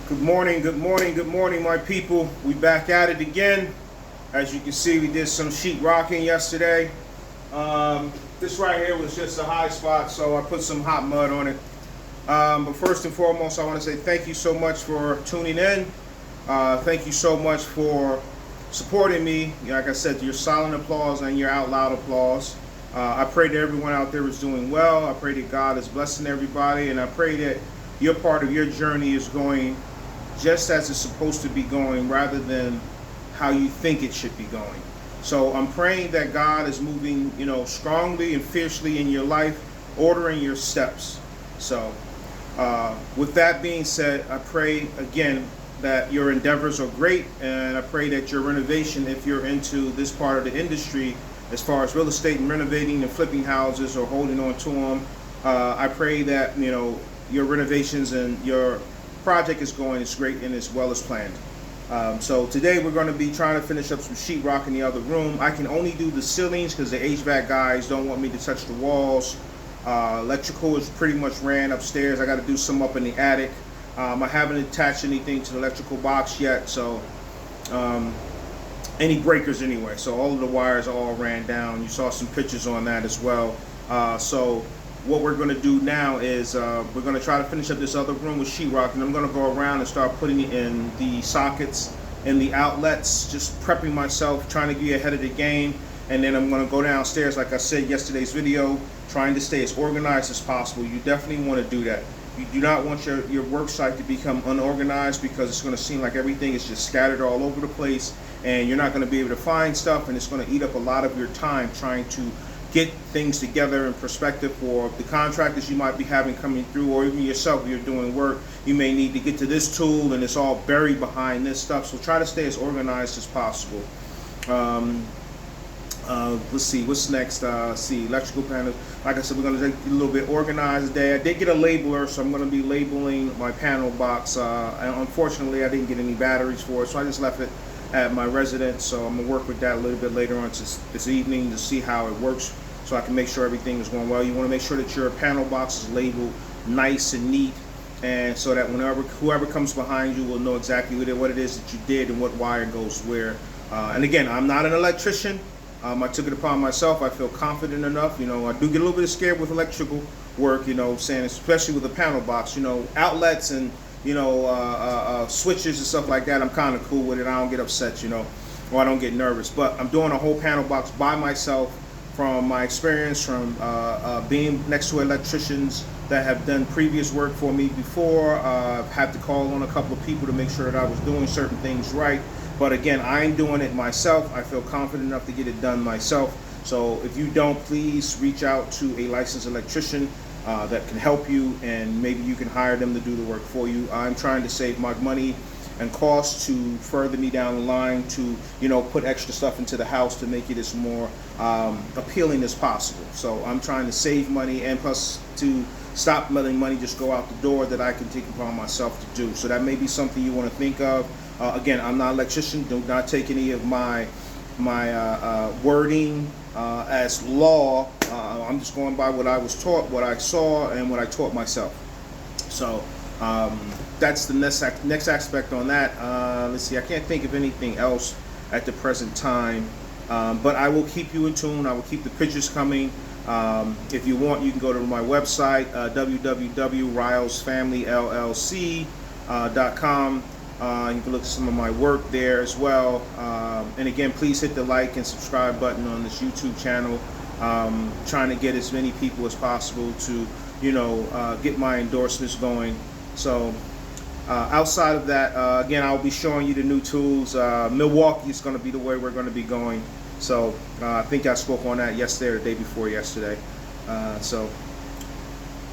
Good morning, good morning, good morning, my people. We back at it again. As you can see, we did some sheet rocking yesterday. This right here was just a high spot, so I put some hot mud on it. But first and foremost, I want to say thank you so much for tuning in. Thank you so much for supporting me. Like I said, your silent applause and your out loud applause. I pray that everyone out there is doing well. I pray that God is blessing everybody, and I pray that your part of your journey is going just as it's supposed to be going, rather than how you think it should be going. So I'm praying that God is moving, strongly and fiercely in your life, ordering your steps. So with that being said, I pray again that your endeavors are great, and I pray that your renovation, if you're into this part of the industry, as far as real estate and renovating and flipping houses or holding on to them, I pray that your renovations and your project is going as great and as well as planned. So today we're going to be trying to finish up some sheetrock in the other room. I can only do the ceilings because the HVAC guys don't want me to touch the walls. Electrical is pretty much ran upstairs. I got to do some up in the attic. I haven't attached anything to the electrical box yet, so any breakers anyway. So all of the wires all ran down. You saw some pictures on that as well. So what we're going to do now is we're going to try to finish up this other room with sheetrock, and I'm going to go around and start putting it in the sockets and the outlets, just prepping myself, trying to get ahead of the game. And then I'm going to go downstairs, like I said yesterday's video, trying to stay as organized as possible. You definitely want to do that. You do not want your work site to become unorganized, because it's going to seem like everything is just scattered all over the place, and you're not going to be able to find stuff, and it's going to eat up a lot of your time trying to get things together in perspective for the contractors you might be having coming through, or even yourself if you're doing work. You may need to get to this tool and it's all buried behind this stuff, so try to stay as organized as possible. Let's see, what's next? See, electrical panels. Like I said, we're going to take a little bit organized today. I did get a labeler, so I'm going to be labeling my panel box. And unfortunately, I didn't get any batteries for it, so I just left it at my residence. So I'm going to work with that a little bit later on this evening to see how it works, so I can make sure everything is going well. You want to make sure that your panel box is labeled nice and neat, and so that whoever comes behind you will know exactly what it is that you did and what wire goes where. And again, I'm not an electrician. I took it upon myself. I feel confident enough. I do get a little bit scared with electrical work, saying, especially with a panel box, outlets and, switches and stuff like that. I'm kind of cool with it. I don't get upset, or I don't get nervous. But I'm doing a whole panel box by myself, from my experience from being next to electricians that have done previous work for me before. I've had to call on a couple of people to make sure that I was doing certain things right. But again, I'm doing it myself. I feel confident enough to get it done myself. So if you don't, please reach out to a licensed electrician that can help you, and maybe you can hire them to do the work for you. I'm trying to save my money and costs to further me down the line to put extra stuff into the house to make it as more appealing as possible. So I'm trying to save money, and plus to stop letting money just go out the door that I can take upon myself to do. So that may be something you want to think of. Again, I'm not an electrician. Do not take any of my wording as law. I'm just going by what I was taught, what I saw, and what I taught myself. So that's the next aspect on that. Let's see, I can't think of anything else at the present time, but I will keep you in tune. I will keep the pictures coming. If you want, you can go to my website, www.rylesfamilyllc.com. You can look at some of my work there as well. And again, please hit the like and subscribe button on this YouTube channel. Trying to get as many people as possible to get my endorsements going. So outside of that, again, I'll be showing you the new tools. Milwaukee is going to be the way we're going to be going. So I think I spoke on that yesterday or the day before yesterday.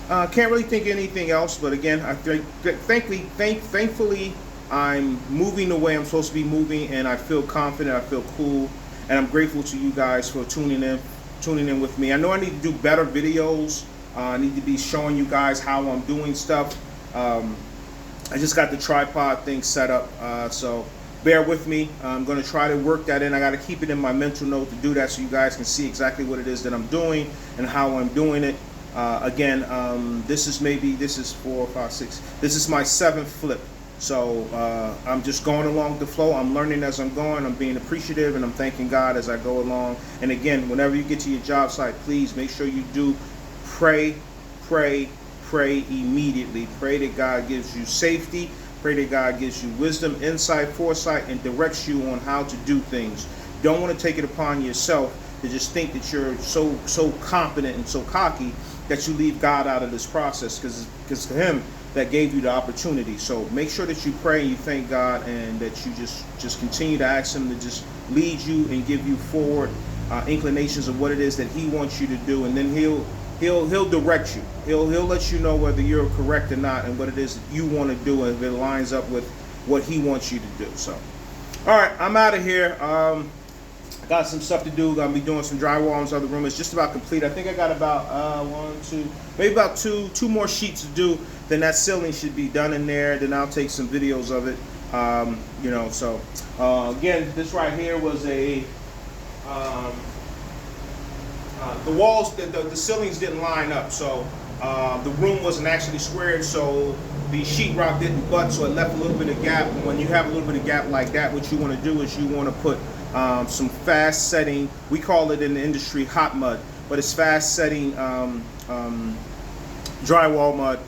Can't really think of anything else. But again, thankfully, I'm moving the way I'm supposed to be moving, and I feel confident. I feel cool, and I'm grateful to you guys for tuning in with me. I know I need to do better videos. I need to be showing you guys how I'm doing stuff. I just got the tripod thing set up, so bear with me. I'm going to try to work that in. I got to keep it in my mental note to do that, so you guys can see exactly what it is that I'm doing and how I'm doing it. Again, this is 4, 5, 6. This is my 7th flip. So I'm just going along the flow. I'm learning as I'm going. I'm being appreciative, and I'm thanking God as I go along. And again, whenever you get to your job site, please make sure you do pray, pray, pray immediately. Pray that God gives you safety. Pray that God gives you wisdom, insight, foresight, and directs you on how to do things. Don't want to take it upon yourself to just think that you're so confident and so cocky that you leave God out of this process, because to him that gave you the opportunity. So make sure that you pray and you thank God, and that you just continue to ask him to just lead you and give you forward inclinations of what it is that he wants you to do, and then he'll direct you. He'll let you know whether you're correct or not, and what it is that you want to do, and if it lines up with what he wants you to do. So all right, I'm out of here. Got some stuff to do. Gonna be doing some drywall in this other room. It's just about complete. I think I got about maybe about two more sheets to do. Then that ceiling should be done in there. Then I'll take some videos of it. So again, this right here was a the walls, the ceilings didn't line up, so the room wasn't actually squared, so the sheetrock didn't butt, so it left a little bit of gap. And when you have a little bit of gap like that, what you want to do is you want to put some fast setting, we call it in the industry hot mud, but it's fast setting drywall mud.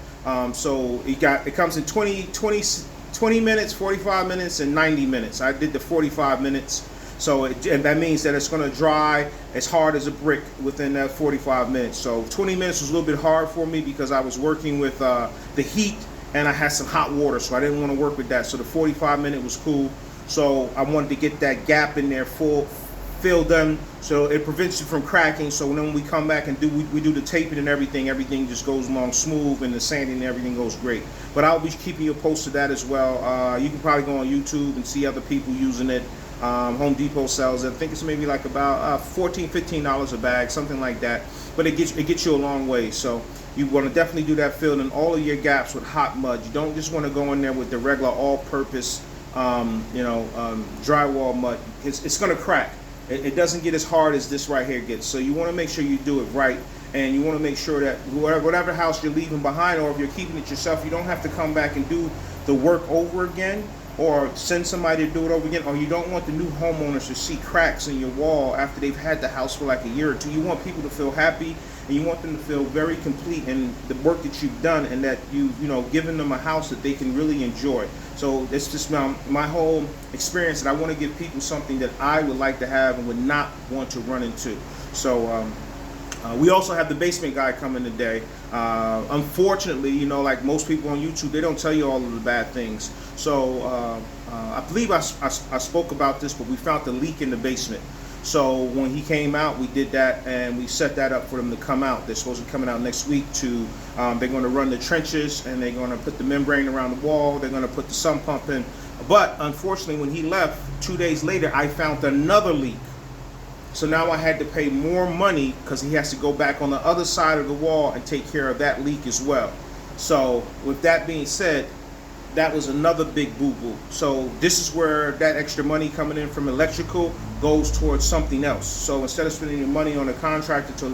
So it comes in 20 minutes, 45 minutes, and 90 minutes. I did the 45 minutes. So and that means that it's going to dry as hard as a brick within that 45 minutes. So 20 minutes was a little bit hard for me because I was working with the heat, and I had some hot water, so I didn't want to work with that. So the 45-minute was cool. So I wanted to get that gap in there filled in, so it prevents you from cracking. So when we come back and we do the taping and everything just goes along smooth, and the sanding and everything goes great. But I'll be keeping you posted that as well. You can probably go on YouTube and see other people using it. Home Depot sells it. I think it's maybe like about $14, $15 a bag, something like that. But it gets you a long way. So you want to definitely do that, fill in all of your gaps with hot mud. You don't just want to go in there with the regular all-purpose drywall mud. It's going to crack. It doesn't get as hard as this right here gets. So you want to make sure you do it right, and you want to make sure that whatever house you're leaving behind, or if you're keeping it yourself, you don't have to come back and do the work over again, or send somebody to do it over again, or you don't want the new homeowners to see cracks in your wall after they've had the house for like a year or two. You want people to feel happy, and you want them to feel very complete in the work that you've done, and that you've given them a house that they can really enjoy. So it's just my whole experience, that I want to give people something that I would like to have and would not want to run into. So we also have the basement guy coming today. Unfortunately, like most people on YouTube, they don't tell you all of the bad things. So I believe I spoke about this, but we found the leak in the basement. So when he came out, we did that, and we set that up for them to come out. They're supposed to be coming out next week to, they're going to run the trenches, and they're going to put the membrane around the wall. They're going to put the sump pump in. But unfortunately, when he left, 2 days later, I found another leak. So now I had to pay more money, because he has to go back on the other side of the wall and take care of that leak as well. So with that being said, that was another big boo-boo. So this is where that extra money coming in from electrical goes towards something else. So instead of spending your money on a contractor to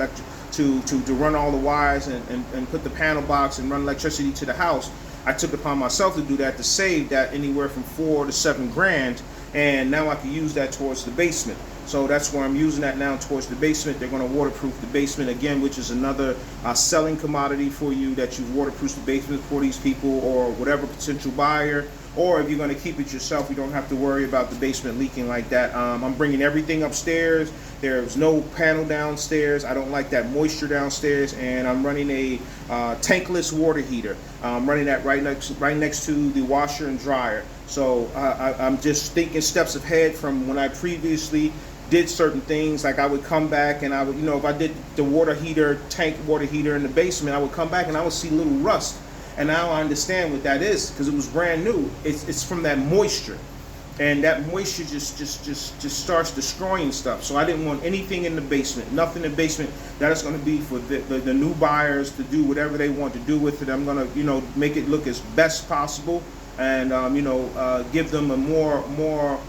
run all the wires and put the panel box and run electricity to the house, I took it upon myself to do that, to save that anywhere from $4 to $7 grand, and now I can use that towards the basement. So that's where I'm using that now, towards the basement. They're going to waterproof the basement again, which is another selling commodity for you, that you waterproof the basement for these people or whatever potential buyer. Or if you're going to keep it yourself, you don't have to worry about the basement leaking like that. I'm bringing everything upstairs. There's no panel downstairs. I don't like that moisture downstairs, and I'm running a tankless water heater. I'm running that right next to the washer and dryer. So I'm just thinking steps ahead from when I previously did certain things. Like I would come back and I would, if I did the tank water heater in the basement, I would come back and I would see little rust. And now I understand what that is, because it was brand new. It's from that moisture, and that moisture just starts destroying stuff. So I didn't want anything in the basement, nothing in the basement. That is going to be for the new buyers to do whatever they want to do with it. I'm going to make it look as best possible, and give them a more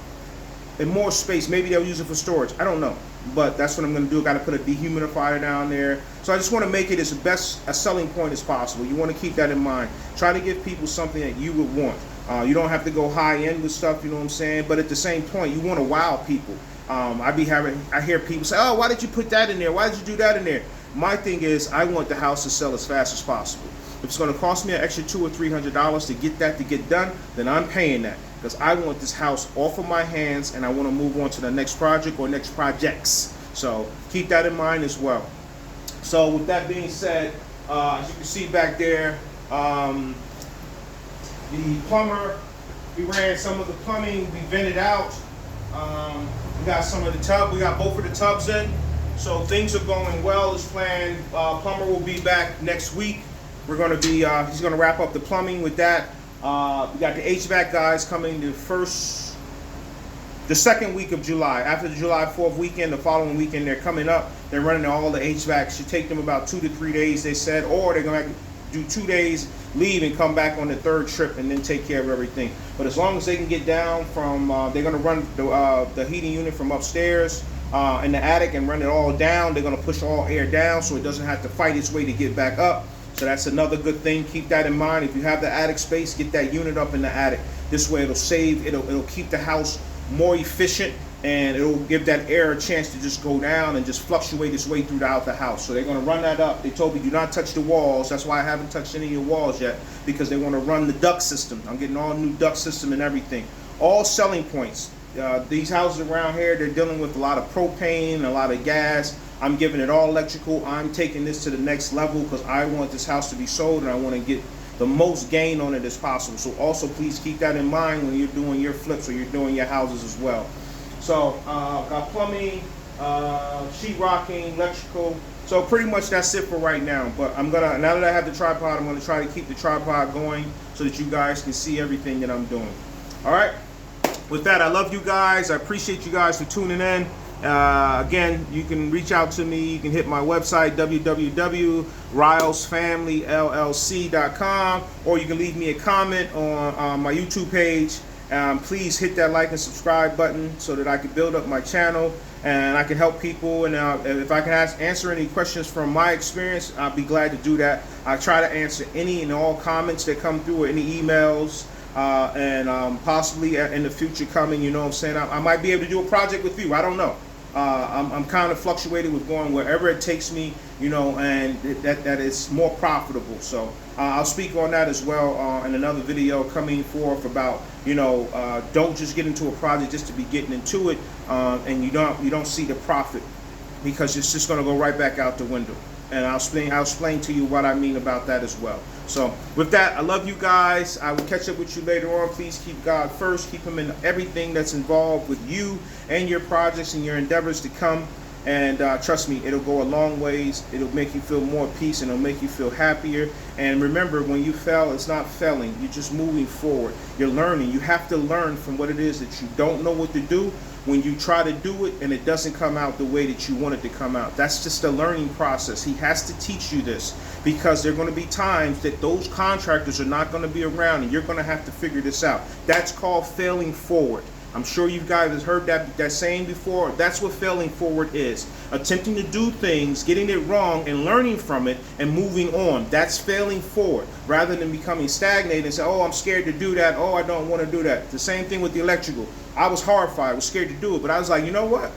space. Maybe they'll use it for storage. I don't know. But that's what I'm going to do. Got to put a dehumidifier down there. So I just want to make it as best a selling point as possible. You want to keep that in mind. Try to give people something that you would want. You don't have to go high end with stuff, you know what I'm saying? But at the same point, you want to wow people. I hear people say, oh, why did you put that in there? Why did you do that in there? My thing is, I want the house to sell as fast as possible. If it's going to cost me an extra $200 or $300 to get that to get done, then I'm paying that, because I want this house off of my hands and I want to move on to the next project or next projects. So keep that in mind as well. So with that being said, as you can see back there, the plumber, we ran some of the plumbing, we vented out. We got some of the tub, we got both of the tubs in. So things are going well as planned. Plumber will be back next week. We're going to be, he's going to wrap up the plumbing with that. We got the HVAC guys coming the second week of July. After the July 4th weekend, the following weekend, they're coming up. They're running all the HVAC. Should take them about 2 to 3 days, they said, or they're going to do 2 days, leave and come back on the third trip and then take care of everything. But as long as they can get down from, they're going to run the heating unit from upstairs in the attic and run it all down. They're going to push all air down so it doesn't have to fight its way to get back up. So that's another good thing. Keep that in mind. If you have the attic space, get that unit up in the attic. This way it'll keep the house more efficient, and it'll give that air a chance to just go down and just fluctuate its way throughout the house. So they're going to run that up. They told me do not touch the walls. That's why I haven't touched any of your walls yet, because they want to run the duct system. I'm getting all new duct system and everything. All selling points. These houses around here, they're dealing with a lot of propane, a lot of gas. I'm giving it all electrical. I'm taking this to the next level because I want this house to be sold and I want to get the most gain on it as possible. So also please keep that in mind when you're doing your flips or you're doing your houses as well. So got plumbing, sheetrocking, electrical. So pretty much that's it for right now. But I'm gonna, now that I have the tripod, I'm gonna try to keep the tripod going so that you guys can see everything that I'm doing. All right. With that, I love you guys. I appreciate you guys for tuning in. Again, you can reach out to me. You can hit my website, www.rylesfamilyllc.com, or you can leave me a comment on my YouTube page. Please hit that like and subscribe button so that I can build up my channel and I can help people. And if I can answer any questions from my experience, I'll be glad to do that. I try to answer any and all comments that come through or any emails. And possibly in the future coming, you know what I'm saying, I might be able to do a project with you. I don't know. I'm kind of fluctuating with going wherever it takes me, you know, and that is more profitable. So I'll speak on that as well in another video coming forth about, you know, don't just get into a project just to be getting into it, and you don't see the profit, because it's just going to go right back out the window. And I'll explain to you what I mean about that as well. So with that, I love you guys. I will catch up with you later on. Please keep God first. Keep him in everything that's involved with you and your projects and your endeavors to come. And trust me, it'll go a long ways. It'll make you feel more peace, and it'll make you feel happier. And remember, when you fail, it's not failing. You're just moving forward. You're learning. You have to learn from what it is that you don't know what to do. When you try to do it and it doesn't come out the way that you want it to come out, that's just a learning process. He has to teach you this, because there are going to be times that those contractors are not going to be around and you're going to have to figure this out. That's called failing forward. I'm sure you guys have heard that saying before. That's what failing forward is. Attempting to do things, getting it wrong, and learning from it and moving on. That's failing forward, rather than becoming stagnated and say, oh, I'm scared to do that. Oh, I don't want to do that. The same thing with the electrical. I was horrified. I was scared to do it. But I was like, you know what?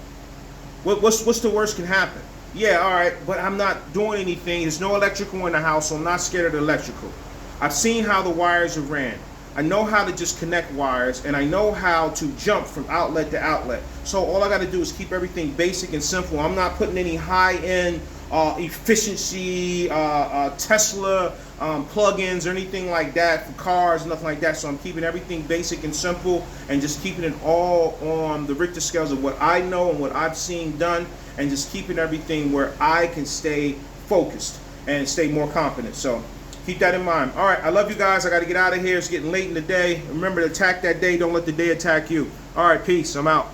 What's the worst can happen? Yeah, all right, but I'm not doing anything. There's no electrical in the house, so I'm not scared of the electrical. I've seen how the wires are ran. I know how to just connect wires, and I know how to jump from outlet to outlet. So all I got to do is keep everything basic and simple. I'm not putting any high-end efficiency Tesla plugins or anything like that for cars, nothing like that. So I'm keeping everything basic and simple, and just keeping it all on the Richter scales of what I know and what I've seen done, and just keeping everything where I can stay focused and stay more confident. So keep that in mind. All right, I love you guys. I got to get out of here. It's getting late in the day. Remember to attack that day. Don't let the day attack you. All right, peace. I'm out.